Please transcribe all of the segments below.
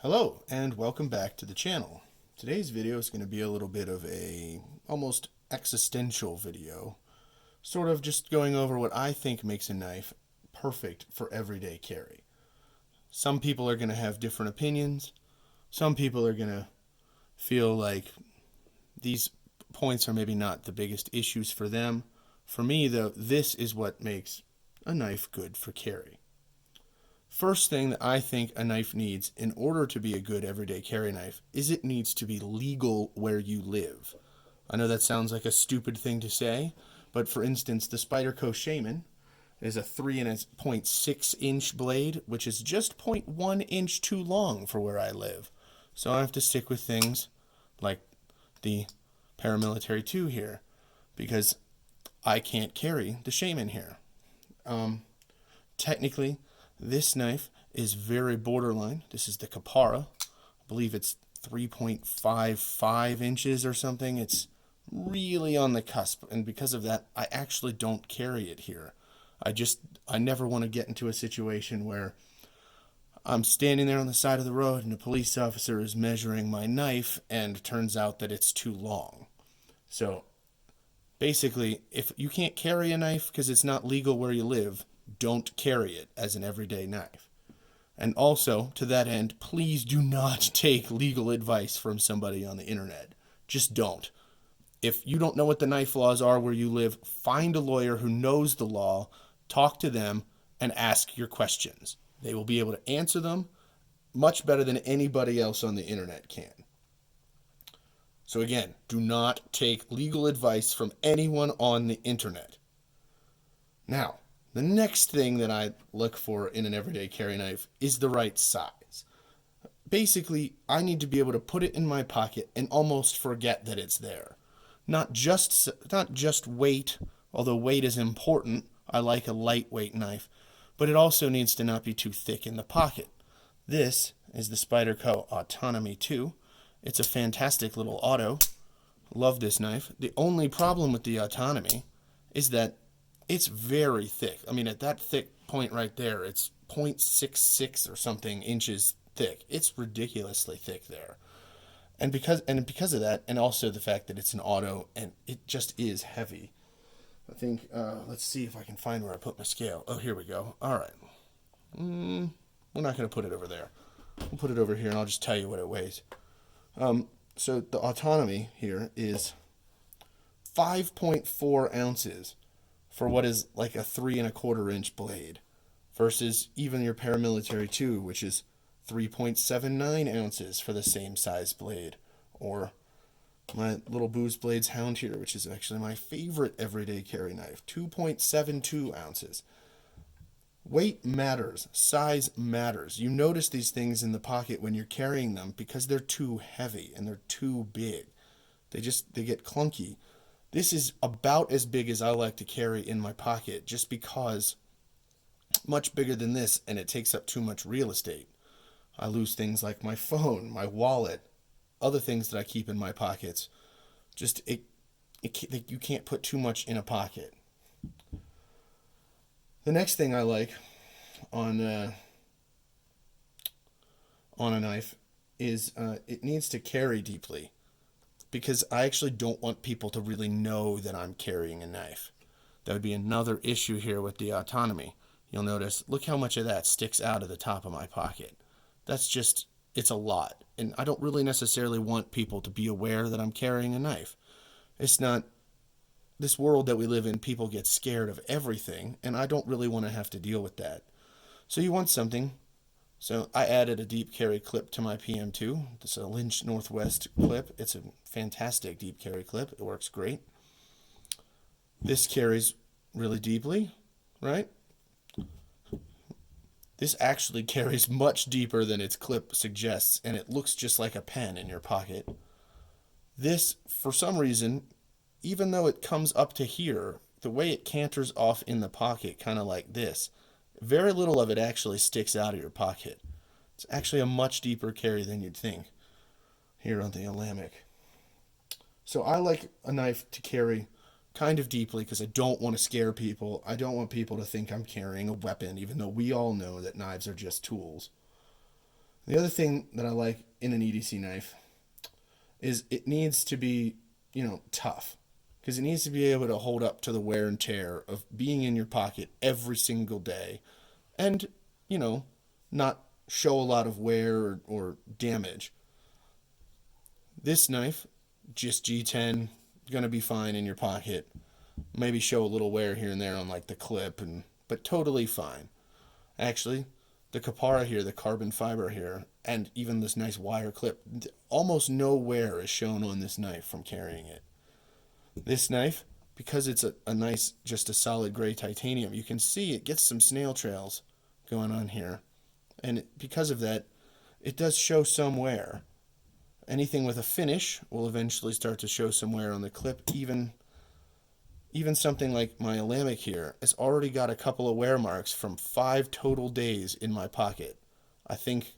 Hello and welcome back to the channel. Today's video is going to be a little bit of a almost existential video, sort of just going over what I think makes a knife perfect for everyday carry. Some people are going to have different opinions. Some people are going to feel like these points are maybe not the biggest issues for them. For me, though, this is what makes a knife good for carry. First thing that I think a knife needs in order to be a good everyday carry knife is it needs to be legal where you live. I know that sounds like a stupid thing to say, but for instance, the Spyderco Shaman is a 3.6 inch blade, which is just 0.1 inch too long for where I live. So I have to stick with things like the Paramilitary 2 here, because I can't carry the Shaman here. Technically, this knife is very borderline. This is the Capara. I believe it's 3.55 inches or something. It's really on the cusp, and because of that, I actually don't carry it here. I never want to get into a situation where I'm standing there on the side of the road and a police officer is measuring my knife and it turns out that it's too long. So basically, if you can't carry a knife because it's not legal where you live, don't carry it as an everyday knife. And also, to that end, please do not take legal advice from somebody on the internet. Just don't. If you don't know what the knife laws are where you live, find a lawyer who knows the law, talk to them, and ask your questions. They will be able to answer them much better than anybody else on the internet can. So again, do not take legal advice from anyone on the internet. Now, the next thing that I look for in an everyday carry knife is the right size. Basically, I need to be able to put it in my pocket and almost forget that it's there. Not just weight, although weight is important. I like a lightweight knife, but it also needs to not be too thick in the pocket. This is the Spyderco Autonomy 2. It's a fantastic little auto. Love this knife. The only problem with the Autonomy is that it's very thick. I mean, at that thick point right there, it's 0.66 or something inches thick. It's ridiculously thick there. And because of that, and also the fact that it's an auto and it just is heavy. I think, let's see if I can find where I put my scale. Oh, here we go. All right. We're not going to put it over there. We'll put it over here and I'll just tell you what it weighs. So the Autonomy here is 5.4 ounces for what is like a 3.25 inch blade, versus even your Paramilitary 2, which is 3.79 ounces for the same size blade, or my little Booze Blades Hound here, which is actually my favorite everyday carry knife, 2.72 ounces. Weight matters, size matters. You notice these things in the pocket when you're carrying them because they're too heavy and they're too big. They get clunky. This is about as big as I like to carry in my pocket, just because much bigger than this and it takes up too much real estate. I lose things like my phone, my wallet, other things that I keep in my pockets. You can't put too much in a pocket. The next thing I like on a knife is it needs to carry deeply, because I actually don't want people to really know that I'm carrying a knife. That would be another issue here with the Autonomy. You'll notice, look how much of that sticks out of the top of my pocket. It's a lot. And I don't really necessarily want people to be aware that I'm carrying a knife. It's not, this world that we live in, people get scared of everything, and I don't really want to have to deal with that. So you want something. So I added a deep carry clip to my PM2. This is a Lynch Northwest clip. It's a fantastic deep carry clip. It works great. This carries really deeply, right? This actually carries much deeper than its clip suggests, and it looks just like a pen in your pocket. This, for some reason, even though it comes up to here, the way it canters off in the pocket, kind of like this, very little of it actually sticks out of your pocket. It's actually a much deeper carry than you'd think here on the Alamic. So I like a knife to carry kind of deeply because I don't want to scare people. I don't want people to think I'm carrying a weapon, even though we all know that knives are just tools. The other thing that I like in an EDC knife is it needs to be, tough. Because it needs to be able to hold up to the wear and tear of being in your pocket every single day and, you know, not show a lot of wear or damage. This knife, just G10, gonna be fine in your pocket. Maybe show a little wear here and there on like the clip, but totally fine. Actually, the Capara here, the carbon fiber here, and even this nice wire clip, almost no wear is shown on this knife from carrying it. This knife, because it's a nice, just a solid gray titanium, you can see it gets some snail trails going on here. And because of that, it does show some wear. Anything with a finish will eventually start to show some wear on the clip. Even something like my Alamic here has already got a couple of wear marks from 5 total days in my pocket. I think,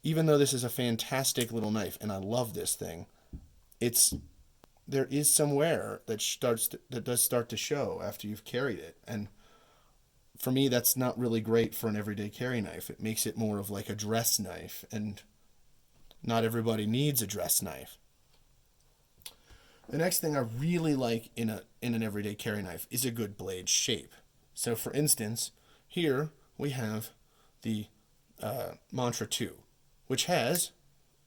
even though this is a fantastic little knife and I love this thing, there is some wear that does start to show after you've carried it. And for me, that's not really great for an everyday carry knife. It makes it more of like a dress knife, and not everybody needs a dress knife. The next thing I really like in an everyday carry knife is a good blade shape. So for instance, here we have the Mantra 2, which has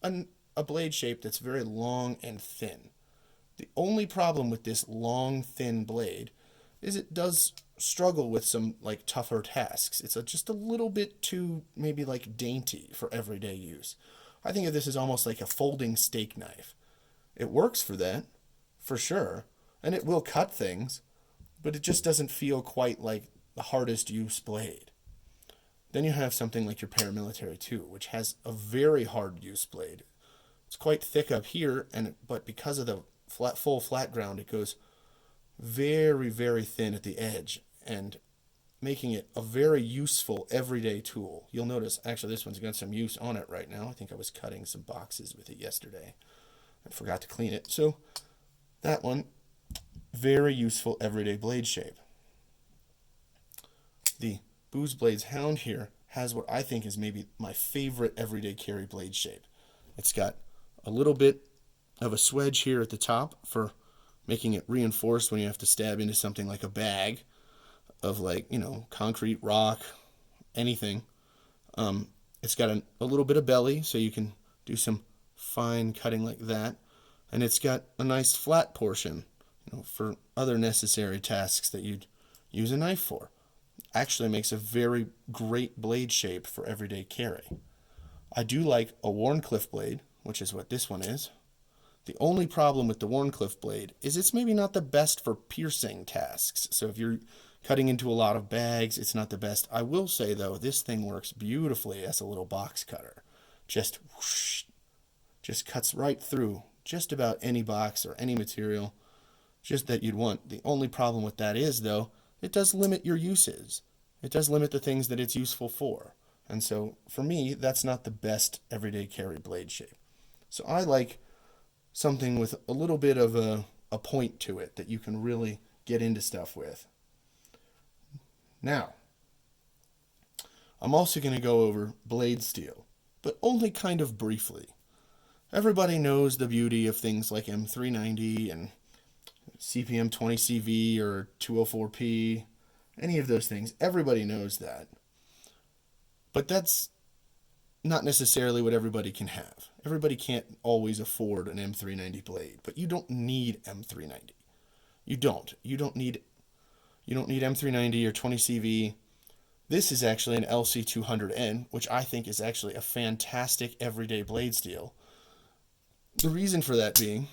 a blade shape that's very long and thin. The only problem with this long, thin blade is it does struggle with some like tougher tasks. It's just a little bit too maybe like dainty for everyday use. I think of this as almost like a folding steak knife. It works for that, for sure, and it will cut things, but it just doesn't feel quite like the hardest use blade. Then you have something like your Paramilitary 2, which has a very hard use blade. It's quite thick up here, but because of the full flat ground, it goes very, very thin at the edge, and making it a very useful everyday tool. You'll notice, actually, this one's got some use on it right now. I think I was cutting some boxes with it yesterday. I forgot to clean it. So that one, very useful everyday blade shape. The Booz Blades Hound here has what I think is maybe my favorite everyday carry blade shape. It's got a little bit of a swedge here at the top for making it reinforced when you have to stab into something like a bag of concrete, rock, anything. It's got a little bit of belly so you can do some fine cutting like that. And it's got a nice flat portion, for other necessary tasks that you'd use a knife for. Actually makes a very great blade shape for everyday carry. I do like a Wharncliffe blade, which is what this one is. The only problem with the Wharncliffe blade is it's maybe not the best for piercing tasks. So if you're cutting into a lot of bags, it's not the best. I will say, though, this thing works beautifully as a little box cutter. Just whoosh, just cuts right through just about any box or any material just that you'd want. The only problem with that is, though, it does limit your uses. It does limit the things that it's useful for. And so, for me, that's not the best everyday carry blade shape. So I like something with a little bit of a point to it that you can really get into stuff with. Now, I'm also going to go over blade steel, but only kind of briefly. Everybody knows the beauty of things like M390 and CPM 20CV or 204P, any of those things. Everybody knows that. But that's not necessarily what everybody can have. Everybody can't always afford an M390 blade, but you don't need M390. You don't need M390 or 20CV. This is actually an LC200N, which I think is actually a fantastic everyday blade steel. The reason for that being,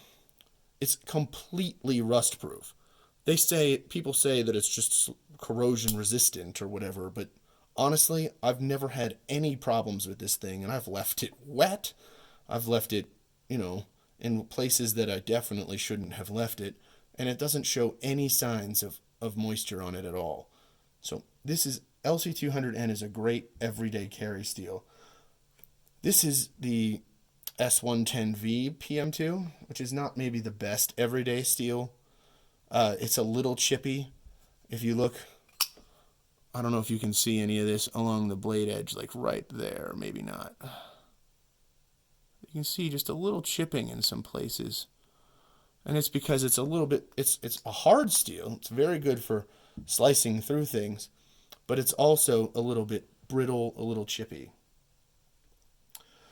it's completely rust proof. People say that it's just corrosion resistant or whatever, but honestly, I've never had any problems with this thing, and I've left it wet. I've left it, in places that I definitely shouldn't have left it, and it doesn't show any signs of moisture on it at all. So this is LC200N is a great everyday carry steel. This is the S110V PM2, which is not maybe the best everyday steel. It's a little chippy. If you look I don't know if you can see any of this along the blade edge, like right there, maybe not. You can see just a little chipping in some places. And it's because it's a little bit, it's a hard steel. It's very good for slicing through things, but it's also a little bit brittle, a little chippy.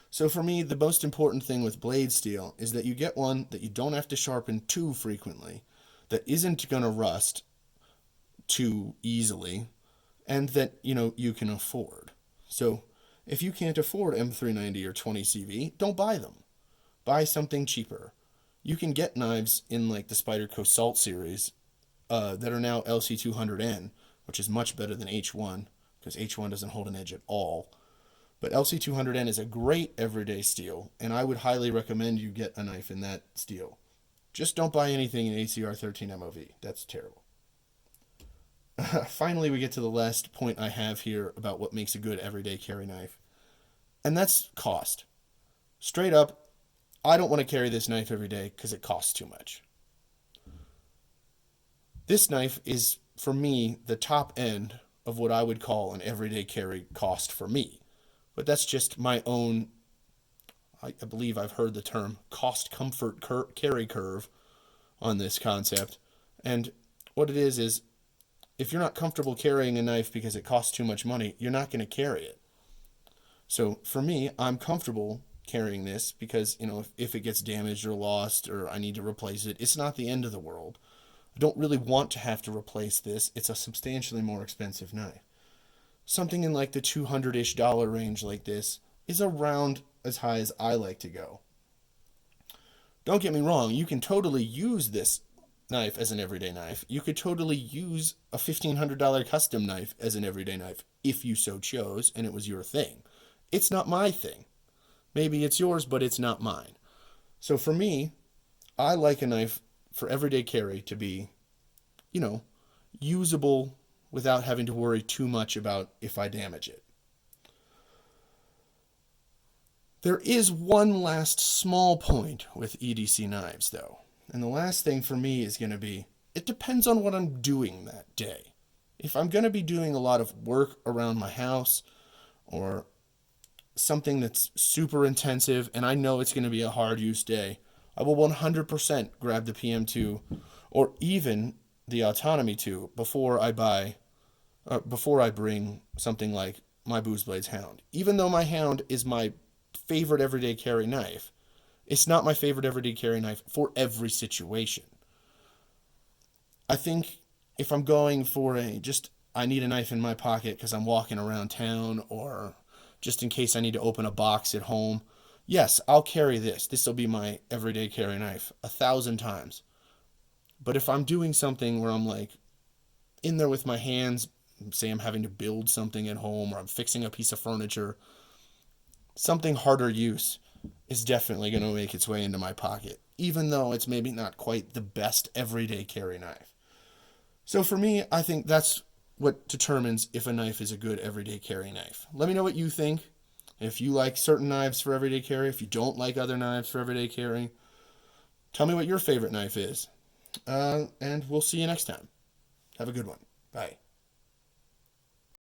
So for me, the most important thing with blade steel is that you get one that you don't have to sharpen too frequently, that isn't going to rust too easily, and that, you can afford. So if you can't afford M390 or 20CV, don't buy them. Buy something cheaper. You can get knives in like the Spyderco Salt series that are now LC200N, which is much better than H1, because H1 doesn't hold an edge at all. But LC200N is a great everyday steel, and I would highly recommend you get a knife in that steel. Just don't buy anything in ACR 13 MOV. That's terrible. Finally, we get to the last point I have here about what makes a good everyday carry knife, and that's cost. Straight up, I don't want to carry this knife every day because it costs too much. This knife is, for me, the top end of what I would call an everyday carry cost for me. But that's just my own, I believe I've heard the term cost comfort carry curve on this concept. And what it is if you're not comfortable carrying a knife because it costs too much money, you're not going to carry it. So for me, I'm comfortable carrying this because, if it gets damaged or lost or I need to replace it, it's not the end of the world. I don't really want to have to replace this. It's a substantially more expensive knife. Something in like the $200-ish range like this is around as high as I like to go. Don't get me wrong, you can totally use this knife as an everyday knife. You could totally use a $1,500 custom knife as an everyday knife if you so chose and it was your thing. It's not my thing. Maybe it's yours, but it's not mine. So for me, I like a knife for everyday carry to be, usable without having to worry too much about if I damage it. There is one last small point with EDC knives, though. And the last thing for me is going to be, it depends on what I'm doing that day. If I'm going to be doing a lot of work around my house or something that's super intensive and I know it's going to be a hard use day, I will 100% grab the PM2 or even the Autonomy 2 before I bring something like my Booze Blades Hound. Even though my Hound is my favorite everyday carry knife, it's not my favorite everyday carry knife for every situation. I think if I'm going for I need a knife in my pocket because I'm walking around town or just in case I need to open a box at home, yes, I'll carry this. This will be my everyday carry knife 1,000 times. But if I'm doing something where I'm like in there with my hands, say I'm having to build something at home or I'm fixing a piece of furniture, something harder use is definitely going to make its way into my pocket, even though it's maybe not quite the best everyday carry knife. So for me, I think that's what determines if a knife is a good everyday carry knife. Let me know what you think. If you like certain knives for everyday carry, if you don't like other knives for everyday carry, tell me what your favorite knife is. And we'll see you next time. Have a good one. Bye.